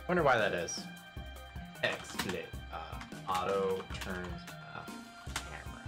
Wonder why that is. XSplit. Auto turns camera.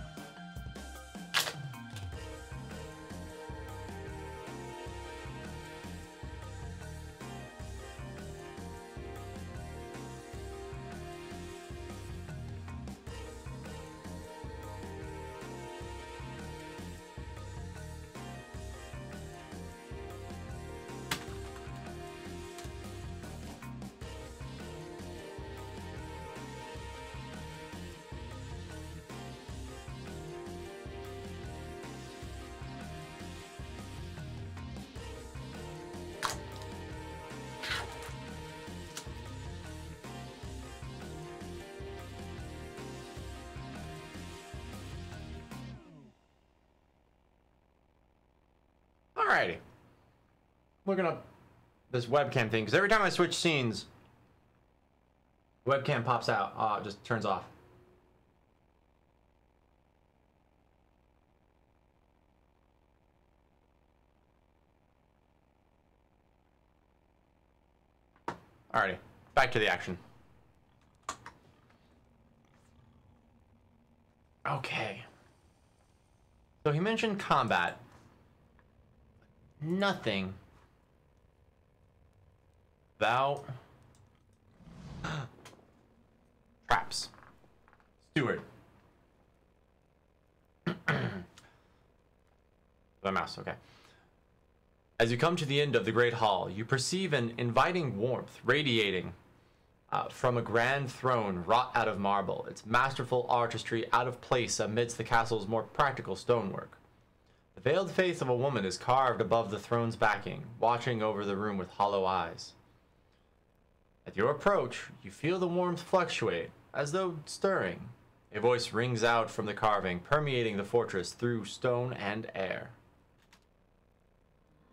Alrighty. Looking up this webcam thing, because every time I switch scenes, webcam pops out. It just turns off. Alrighty, back to the action. Okay. So he mentioned combat. Nothing about traps. Steward. The mouse, okay. As you come to the end of the Great Hall, you perceive an inviting warmth radiating from a grand throne wrought out of marble, its masterful artistry out of place amidst the castle's more practical stonework. The veiled face of a woman is carved above the throne's backing, watching over the room with hollow eyes. At your approach, you feel the warmth fluctuate, as though stirring. A voice rings out from the carving, permeating the fortress through stone and air.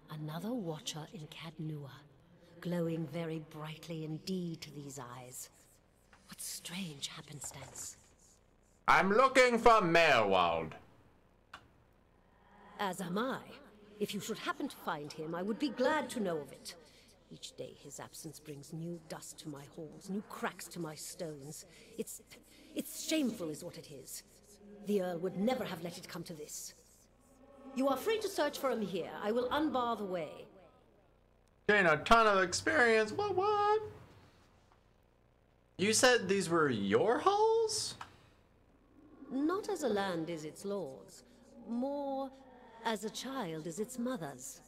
Another watcher in Cadnua, glowing very brightly indeed to these eyes. What strange happenstance. I'm looking for Merwald. As am I. If you should happen to find him, I would be glad to know of it. Each day his absence brings new dust to my halls, new cracks to my stones. It's shameful is what it is. The Earl would never have let it come to this. You are free to search for him here. I will unbar the way. Gain a ton of experience. What? You said these were your halls? Not as a land is its lord's. More as a child is its mother's.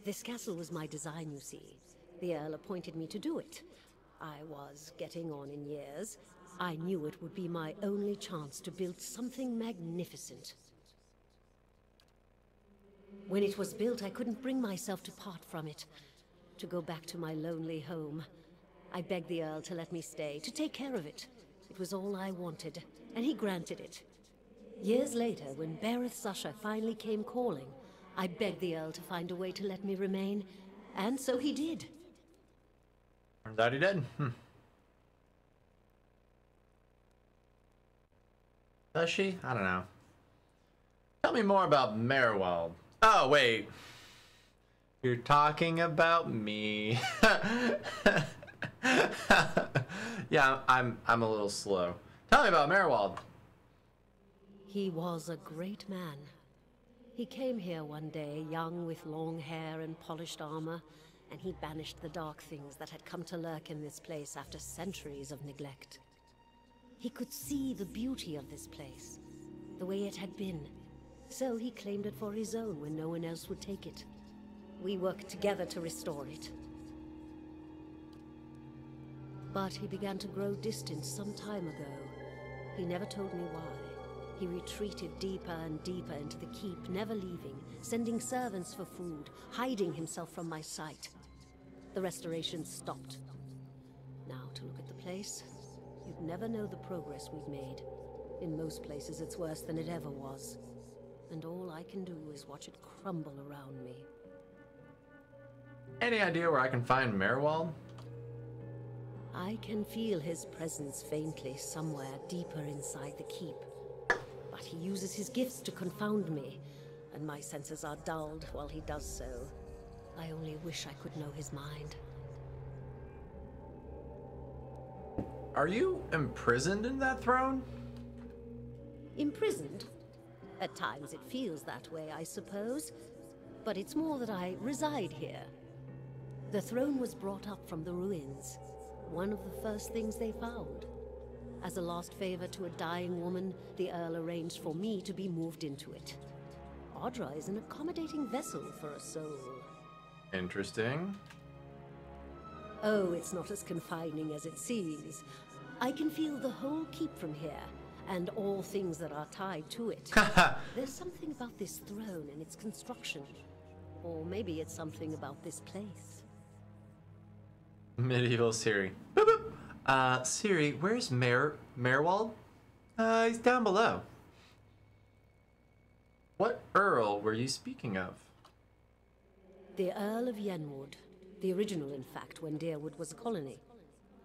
This castle was my design, you see. The Earl appointed me to do it. I was getting on in years. I knew it would be my only chance to build something magnificent. When it was built, I couldn't bring myself to part from it, to go back to my lonely home. I begged the Earl to let me stay, to take care of it. It was all I wanted, and he granted it. Years later, when Bereth's usher finally came calling, I begged the Earl to find a way to let me remain, and so he did. Turns out he did. Does she? I don't know. Tell me more about Merwald. Oh, wait. You're talking about me. Yeah, I'm a little slow. Tell me about Merwald. He was a great man. He came here one day, young with long hair and polished armor, and he banished the dark things that had come to lurk in this place after centuries of neglect. He could see the beauty of this place, the way it had been, so he claimed it for his own when no one else would take it. We worked together to restore it. But he began to grow distant some time ago. He never told me why. He retreated deeper and deeper into the keep, never leaving, sending servants for food, hiding himself from my sight. The restoration stopped. Now, to look at the place, you'd never know the progress we've made. In most places, it's worse than it ever was. And all I can do is watch it crumble around me. Any idea where I can find Merwald? I can feel his presence faintly somewhere deeper inside the keep. But he uses his gifts to confound me, and my senses are dulled while he does so. I only wish I could know his mind. Are you imprisoned in that throne? Imprisoned? At times it feels that way, I suppose. But it's more that I reside here. The throne was brought up from the ruins. One of the first things they found. As a last favor to a dying woman, the Earl arranged for me to be moved into it. Audra is an accommodating vessel for a soul. Interesting. Oh, it's not as confining as it seems. I can feel the whole keep from here, and all things that are tied to it. There's something about this throne and its construction. Or maybe it's something about this place. Medieval Siri. Boop, boop. Siri, where's Merwald? He's down below. What Earl were you speaking of? The Earl of Yenwood. The original, in fact, when Deerwood was a colony.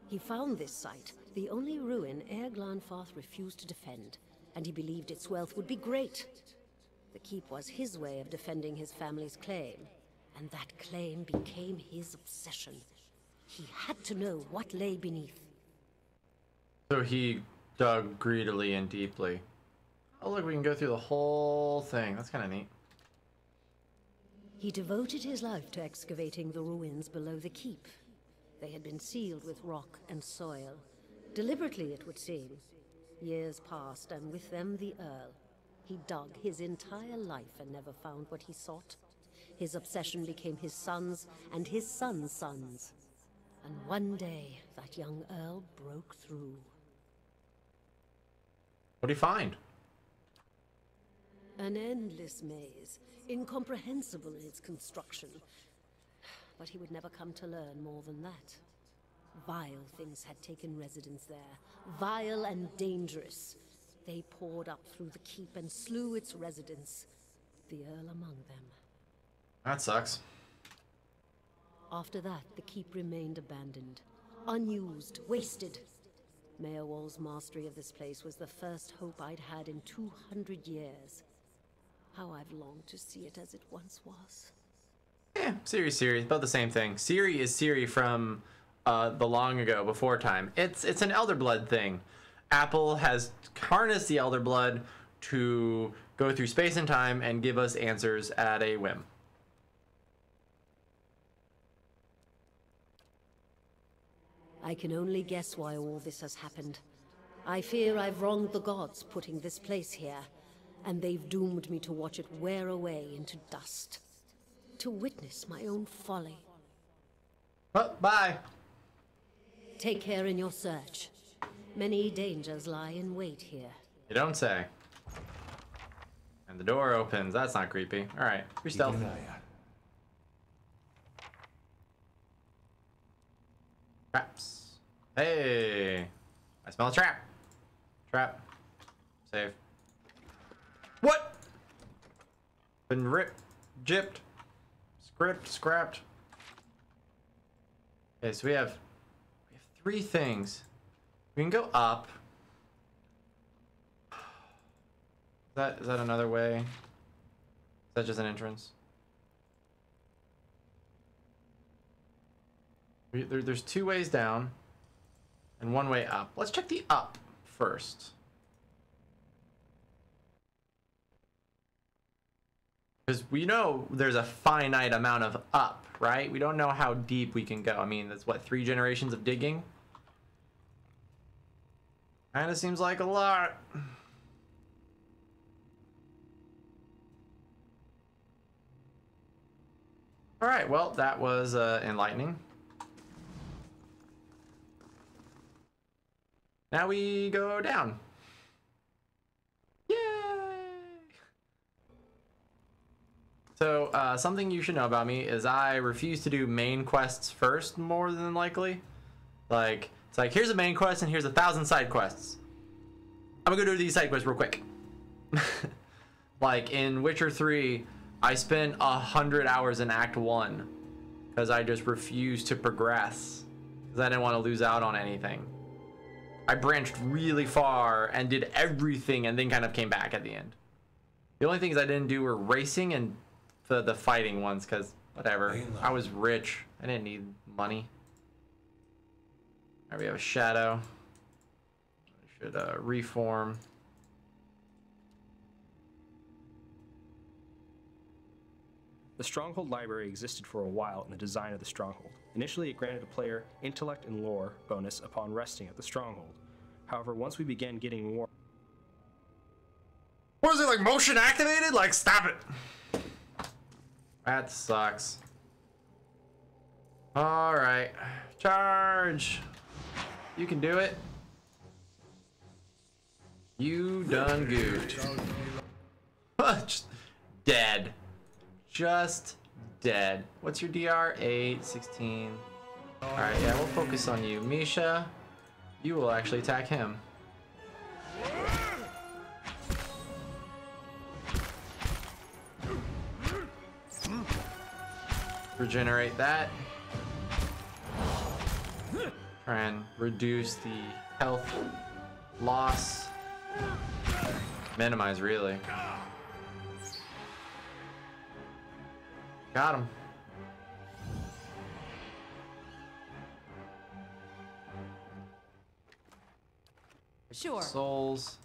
He found this site, the only ruin Ere Glanfarth refused to defend, and he believed its wealth would be great. The keep was his way of defending his family's claim, and that claim became his obsession. He had to know what lay beneath. So he dug greedily and deeply. Oh look, we can go through the whole thing. That's kind of neat. He devoted his life to excavating the ruins below the keep. They had been sealed with rock and soil. Deliberately, it would seem. Years passed, and with them the Earl. He dug his entire life and never found what he sought. His obsession became his sons and his sons' sons. And one day, that young Earl broke through. What did he find? An endless maze, incomprehensible in its construction. But he would never come to learn more than that. Vile things had taken residence there, vile and dangerous. They poured up through the keep and slew its residents, the Earl among them. That sucks. After that, the keep remained abandoned, unused, wasted. Meowall's mastery of this place was the first hope I'd had in 200 years. How I've longed to see it as it once was. Yeah, Siri, about the same thing. Siri is Siri from the long ago, before time. It's an Elder Blood thing. Apple has harnessed the Elder Blood to go through space and time and give us answers at a whim. I can only guess why all this has happened. I fear I've wronged the gods putting this place here, and they've doomed me to watch it wear away into dust. To witness my own folly. Well, bye. Take care in your search. Many dangers lie in wait here. You don't say. And the door opens. That's not creepy. All right, you're stealth. Traps. Hey, I smell a trap. Trap. Save. What? Been ripped, gypped, scrapped. Okay, so we have 3 things. We can go up. Is that another way? Is that just an entrance? There's 2 ways down and 1 way up. Let's check the up first. Because we know there's a finite amount of up, right? We don't know how deep we can go. I mean, that's what, 3 generations of digging? Kinda seems like a lot. Alright, well, that was enlightening. Now we go down. Yay! So, something you should know about me is I refuse to do main quests first, more than likely. Like, it's like, here's a main quest and here's 1,000 side quests. I'm gonna go do these side quests real quick. Like, in Witcher 3, I spent 100 hours in Act 1 because I just refused to progress because I didn't want to lose out on anything. I branched really far and did everything and then kind of came back at the end. The only things I didn't do were racing and the fighting ones because whatever. I was rich. I didn't need money. Alright, we have a shadow. should reform. The Stronghold library existed for a while in the design of the Stronghold. Initially, it granted a player intellect and lore bonus upon resting at the Stronghold. However, once we began getting more... What is it, like motion activated? Like, stop it. That sucks. Alright. Charge. You can do it. You done good. Just dead. Just dead. What's your DR? 8, 16. Alright, yeah, we'll focus on you. Misha, you will actually attack him. Regenerate that. Try and reduce the health loss. Minimize, really. Got him. Sure. Souls.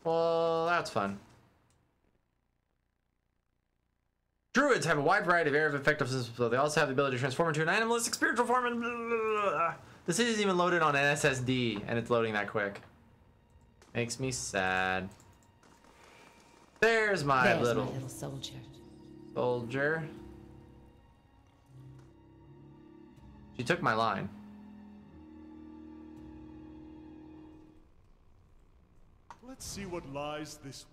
Well, that's fun. Druids have a wide variety of areas of effectiveness, so they also have the ability to transform into an animalistic spiritual form and blah, blah, blah. This is even loaded on an SSD, and it's loading that quick. Makes me sad. There's my little soldier. Soldier. She took my line. Let's see what lies this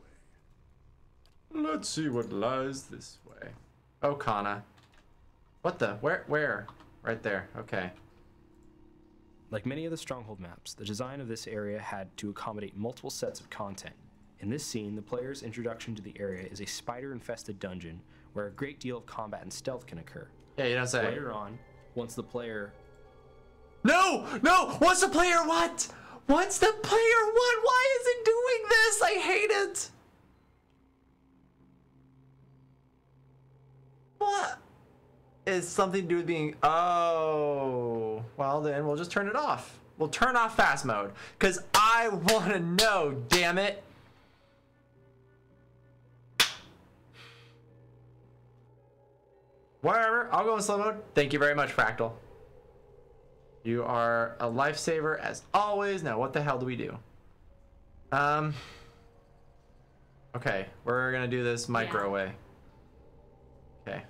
way. Let's see what lies this way. Oh, Kana. What the? Where? Right there. Okay. Like many of the Stronghold maps, the design of this area had to accommodate multiple sets of content. In this scene, the player's introduction to the area is a spider-infested dungeon where a great deal of combat and stealth can occur. Yeah, you don't say. Later on, once the player... No! No! Once the player what? Once the player what? Why is it doing this? I hate it! What? Is something to do with being... Oh. Well, then we'll just turn it off. We'll turn off fast mode. Because I want to know, damn it. Whatever. I'll go in slow mode. Thank you very much, Fractal. You are a lifesaver as always. Now, what the hell do we do? Okay. We're going to do this micro way. Okay.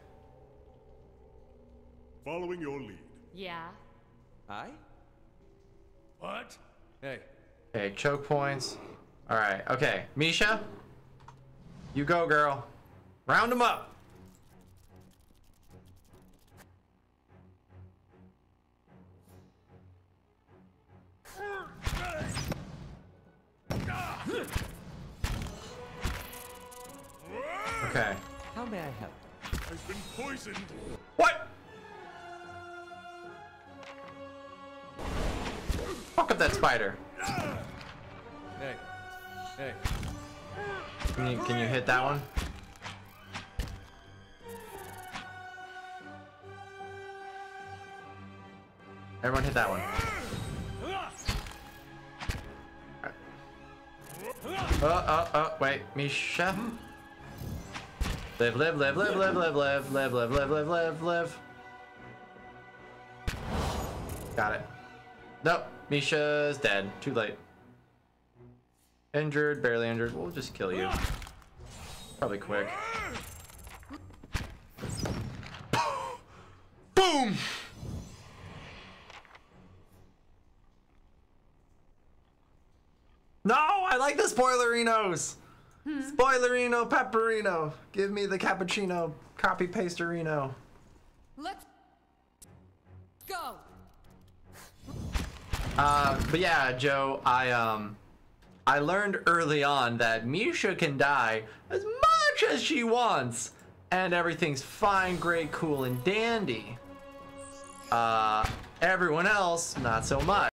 Following your lead. Yeah. Aye? What? Hey. Okay, choke points. Alright, okay. Misha? You go, girl. Round them up. Okay. How may I help? I've been poisoned. What? Fuck up that spider. Hey. Hey. Can you hit that one? Everyone hit that one. Wait, Misha. Live. Got it. Nope, Misha's dead. Too late. Injured, barely injured. We'll just kill you. Probably quick. Boom! No, I like the spoilerinos. Spoilerino, pepperino. Give me the cappuccino, copy pasterino. Let's go. But yeah, Joe, I learned early on that Misha can die as much as she wants, and everything's fine, great, cool, and dandy. Everyone else, not so much.